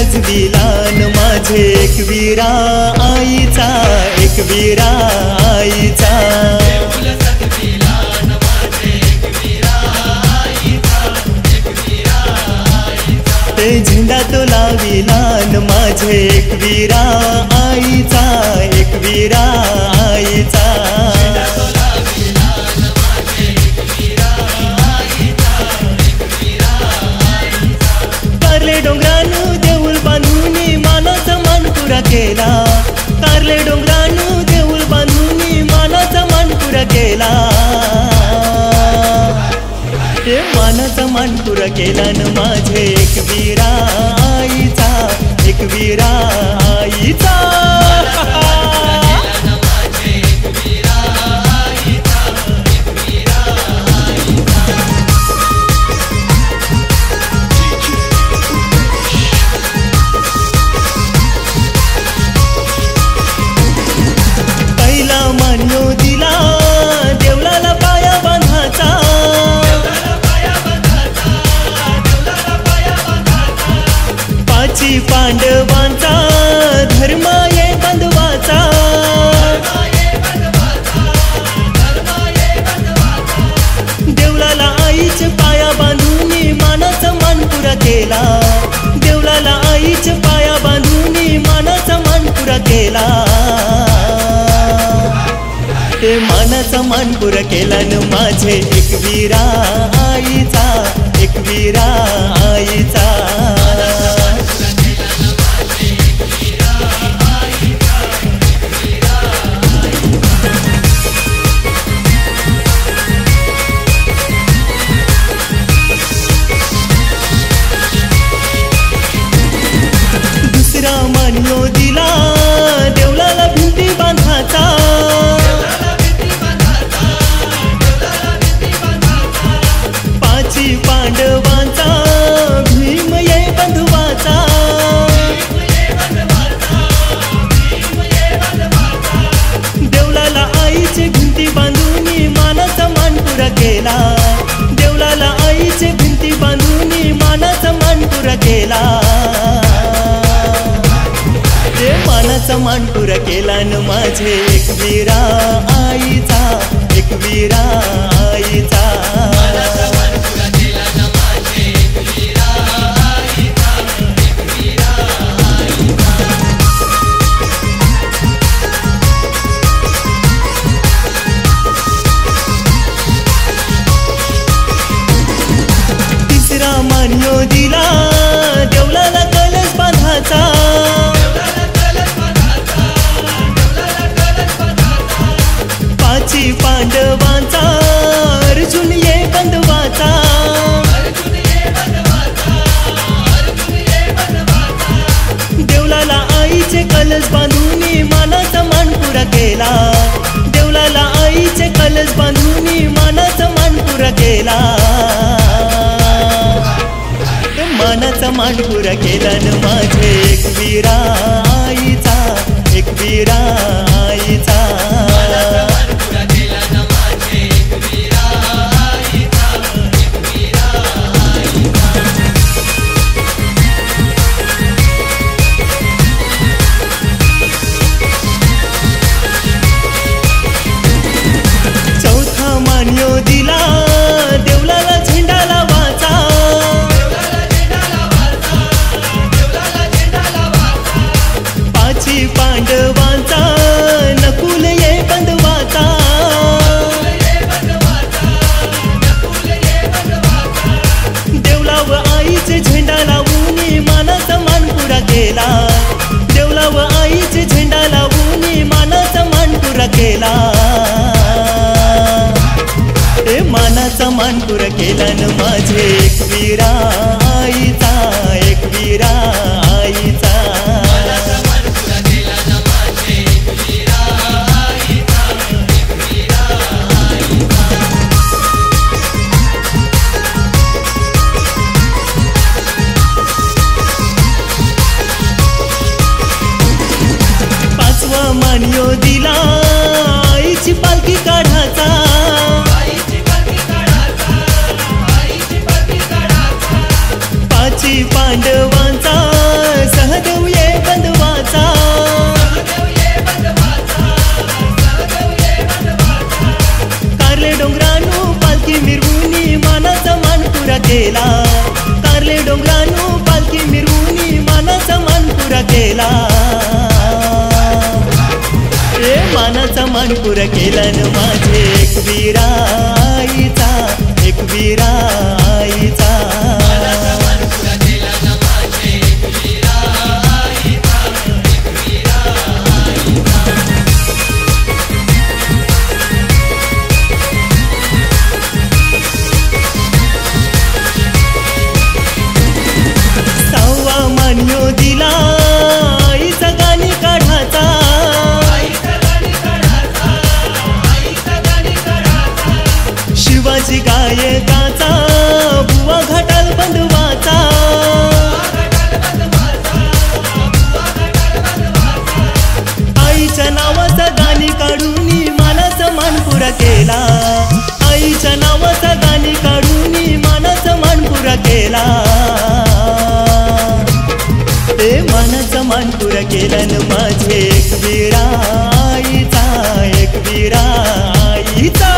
सजविलान माझे एकविरा आईचा, एकविरा आईचा। ते झेंडा तो लाविलान माझे एकविरा आईचा, एकविरा आईचा। कारले डोंगरानु देऊळ बांधूनी मानाचा मान पुरा केला, कारले डोंगरानु देऊळ बांधूनी मानाचा मान पुरा केला। ते मानाचा मान पुरा केला न माझे एकविरा आईचा, एकविरा आईचा। पहिला मान्यो दिला देवळाला पाया बांधाचा, पाची पांडवांचा धर्म ये बंधवाचा। देवळाला आईचे पाया बांधूनी मानाचा मान पुरा केला, देवळाला आईचे पाया बांधूनी मानाचा मान पुरा केला। ते मानाचा मान पुरा केला न माझे एकविरा आईचा, एकविरा आईचा। दुसरा मान्यो दिला देवळाला भिंती बांधाचा, पाची पांडवांचा भीम ये बंधवाचा। देवळाला आईचे भिंती बांधूनी मानाचा मान पुरा केला, देवळाला आईचे भिंती बांधूनी मानाचा मान पुरा केला। ते मानाचा मान पुरा केला न माझे एकविरा आईचा, एकविरा आईचा। तिसरा मान्यो दिला देवळाला कलश बांधाचा, पाची पांडवांचा अर्जुन ये बंधवाचा। देवळाला आईचे कलश बांधूनी मानाचा मान पुरा केला, देवळाला आईचे कलश बांधूनी मानाचा मान पुरा केला। मानाचा मान पुरा केला न माझे एकविरा आईचा, एकविरा आईचा। चौथा मान्यो दिला देवळाला झेंडा लावाचा, पाची पांडवांचा नकुल ये बंधवाचा। देवळा व आईचे झेंडा लावूनी मानाचा मान पुरा केला, देवळा व आईचे झेंडा लावूनी मानाचा मान पुरा केला। ते मानाचा मान पुरा केला न माझे एकविरा आईचा, एकविरा आईचा। पाचवा मान्यो दिला आईची पालखी काढाचा, गेला कारले डोंगरानू पालखी मिरवूनी मानाचा मान पुरा केला ए मानाचा मान पुरा केला न माझे एकवीरा आईचा एकवीरा आईचा दिला आईचा गाणी काढाचा शिवाजी गायकाचा बुवा घाटाल बंधवाचा आईच्या नावाचा गाणी काढूनी मानाचा मान पुरा केला आईच्या नावाचा गाणी काढूनी मानाचा मान पुरा केला ते मानाचा मान पुरा केला न माझे एकवीरा आईचा एकवीरा आईचा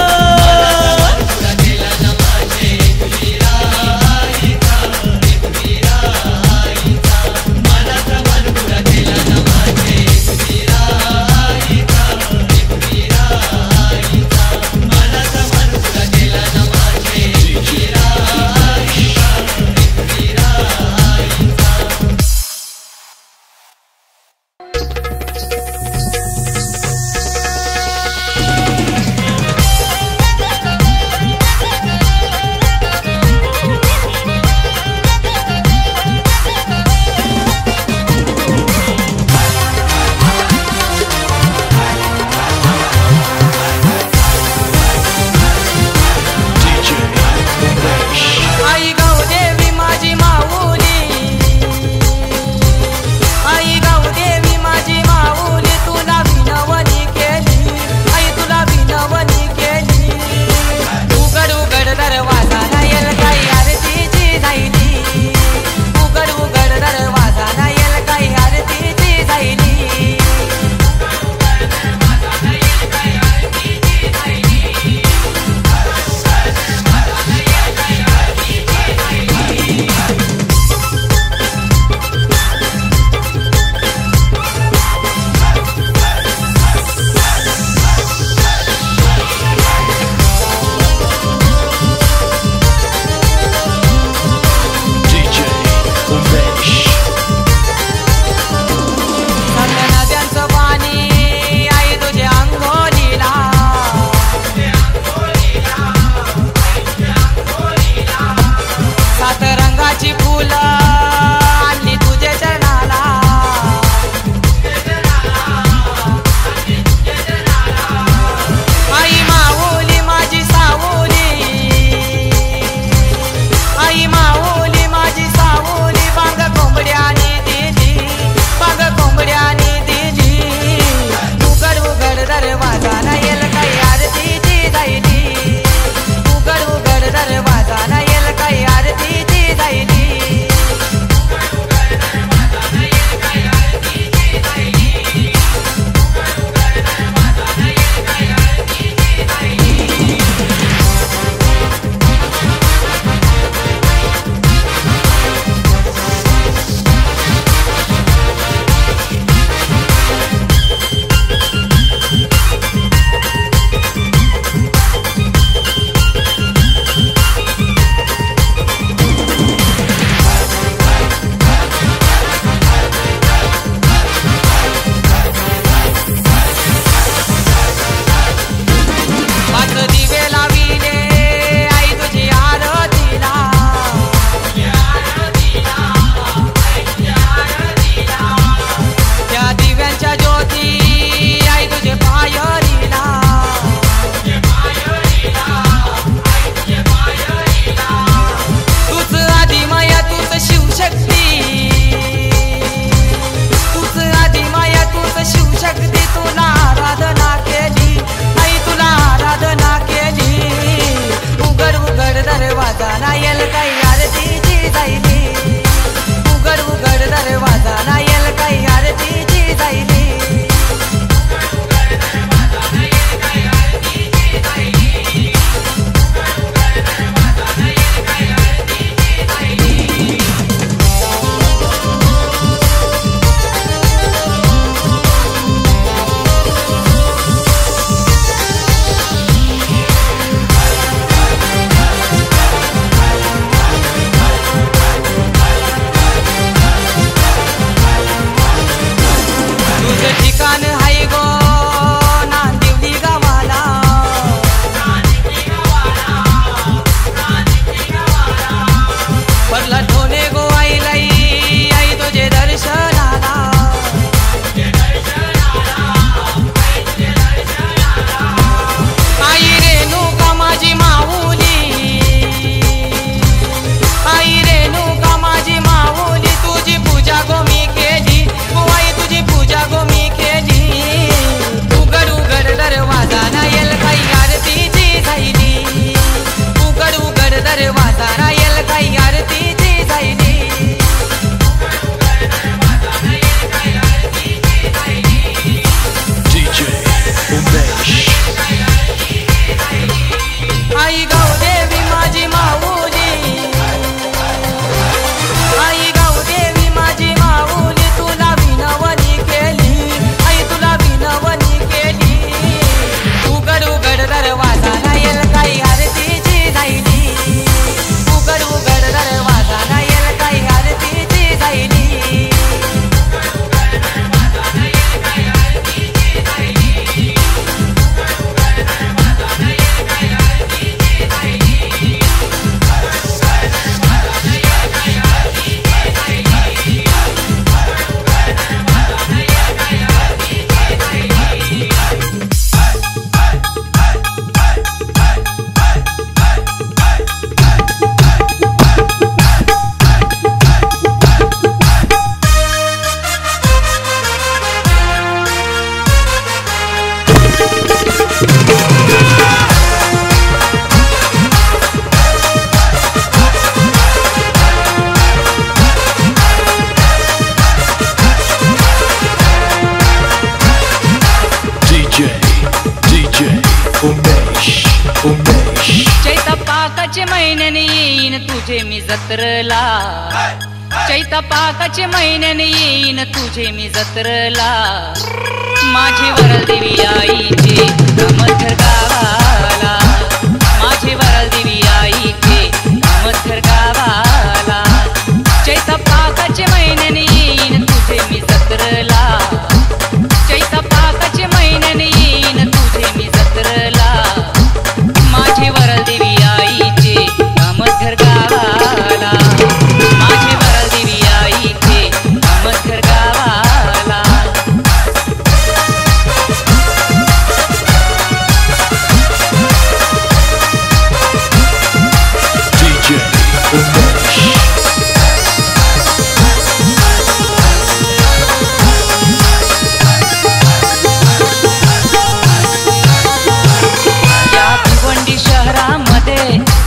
येईन तुझे मी जत्रला, चैता पाकाचे महिन्याने येईन तुझे मी जत्रला. माझे वरल देवी आईचे कामथर गावाला, माझे वरल देवी आईचे कामथर गावाला. चैता पाकाचे महिन्याने येईन तुझे मी जत्रला, चैता पाकाचे महिन्याने येईन तुझे मी जत्रला. माझे वरल देवी आईचे कामथर गावाला, माझे वरल देवी आईचे कामथर गावाला.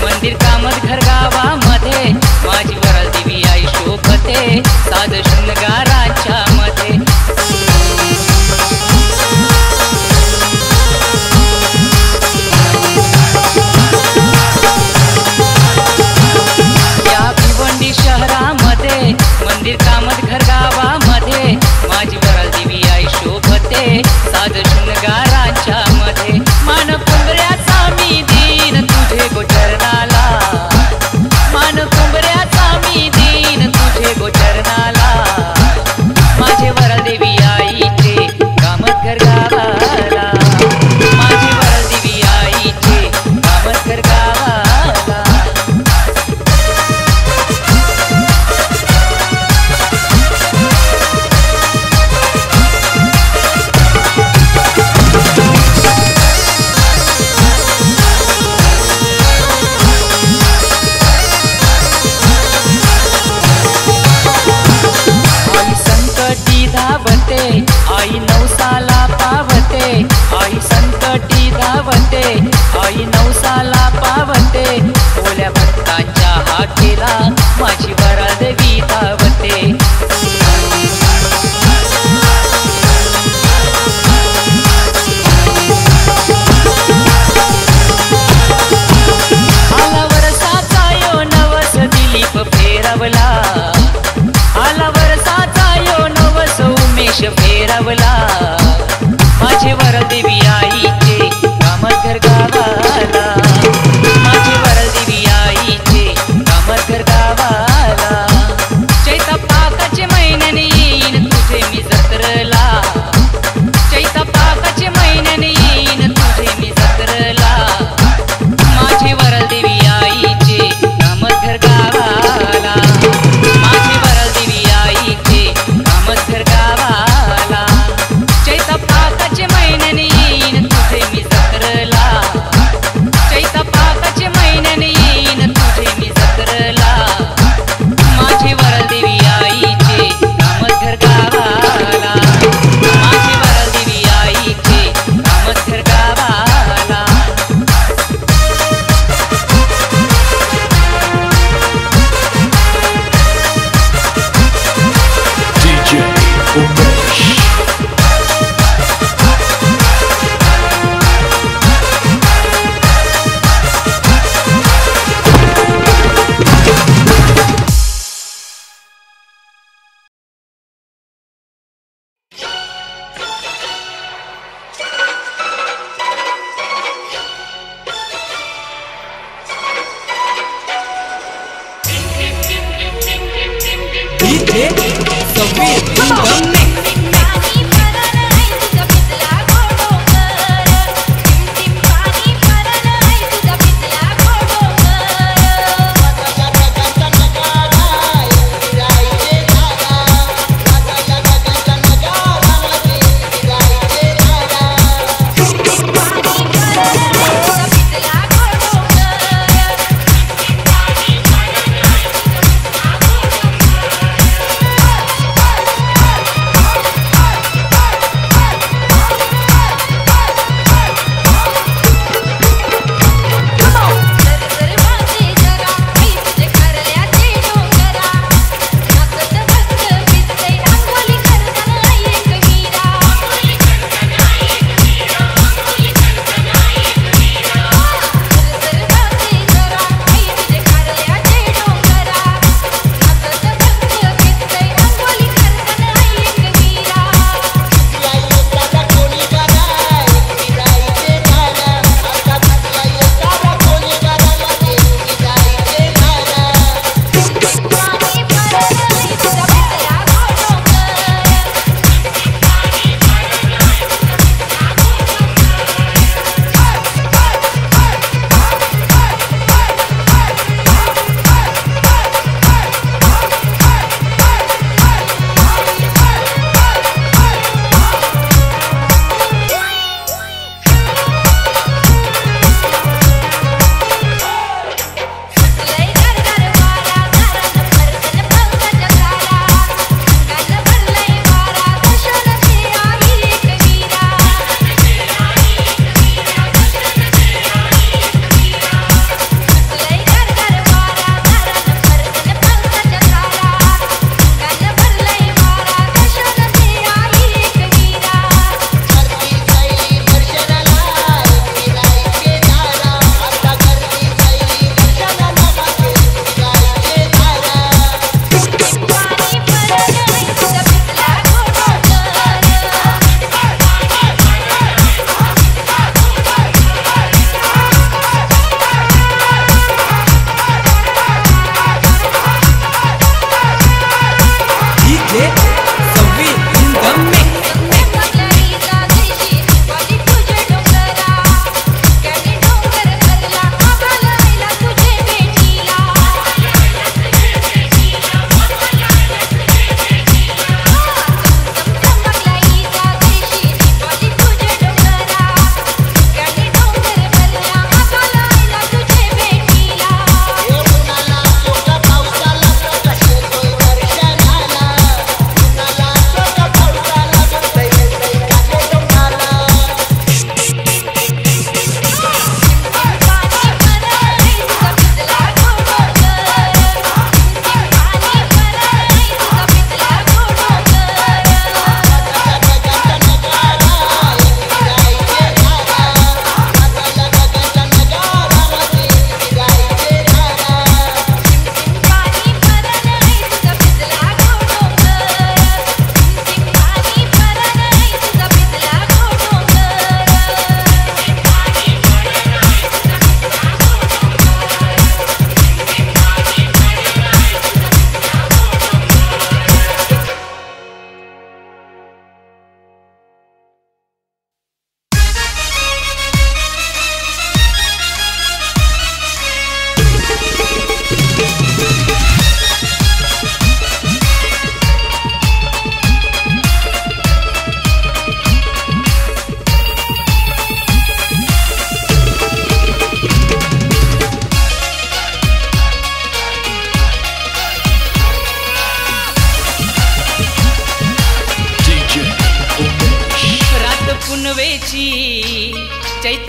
मंदिर कामतघर गावामध्ये माझी वरल देवी आई शोभते साध शृंगाराच्या मध्ये. या भिवंडी शहरामध्ये मंदिर कामतघर गावामध्ये माझी वरल देवी आई शोभते साध शृंगाराच्या मध्ये. मान कुंभऱ्याचा मी दीन तुझे गोचरणाला, मान कुंभऱ्याचा मी दीन तुझे गोचरणाला. माझे वरल देवी आईचे कामतघर गावाला, माझे वरल देवी आईचे कामतघर गावाला. आई नवसाला पावते, आई संकटी धावते, आई नवसाला पावते. ओल्या भक्तांच्या हाकेला माझी वरल देवी धावते. आला वरसाचा यो नवस दिलीप फेरवला, आला वरसाचा यो नवस उमेश फेरवला. माझे वरल देवी आईचे कामतघर गावाला, माझे वरल देवी आईचे कामतघर गावाला. चैता पाकाचे महिन्याने येईन तुझे मी जत्रला, चैता पाकाचे महिन्याने येईन तुझे मी जत्रला. माझे वरल देवी आईचे कामतघर गावाला, माझे वरल देवी आईचे कामतघर गावाला. चैता पाकाचे महिन्याने येईन तुझे मी जत्रला, चैता पाकाचे महिन्याने येईन तुझे मी जत्रला. माझे वरल देवी आईचे कामतघर गावाला, माझे वरल देवी आईचे कामतघर गावाला. DJ Umesh. DJ Sabir in the mix.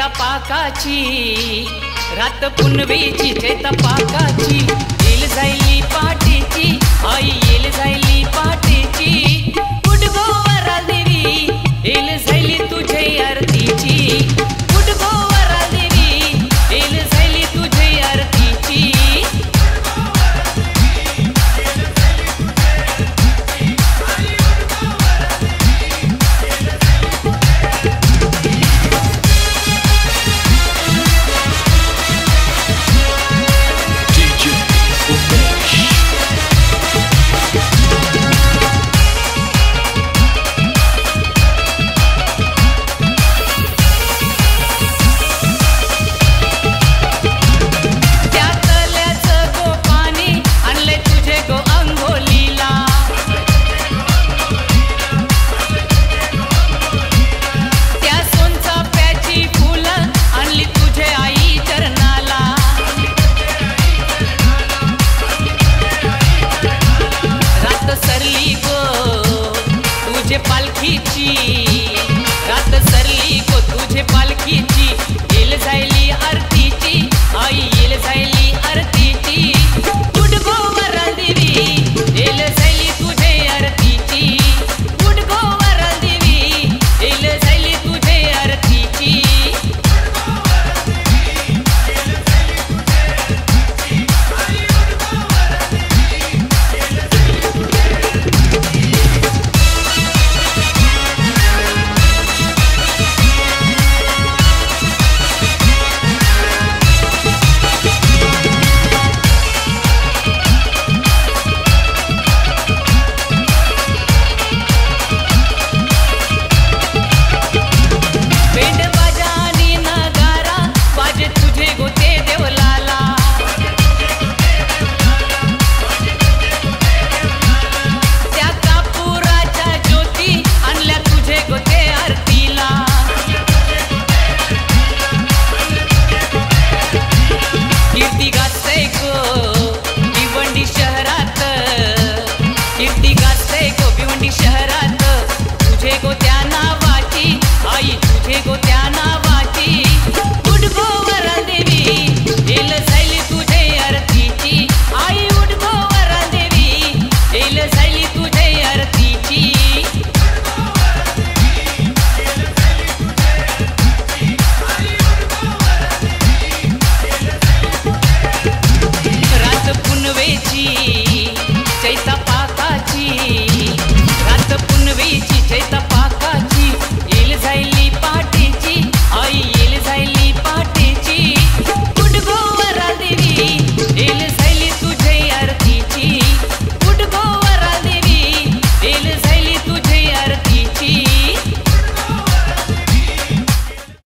तपाकाची रात पुनवेची तपाकाची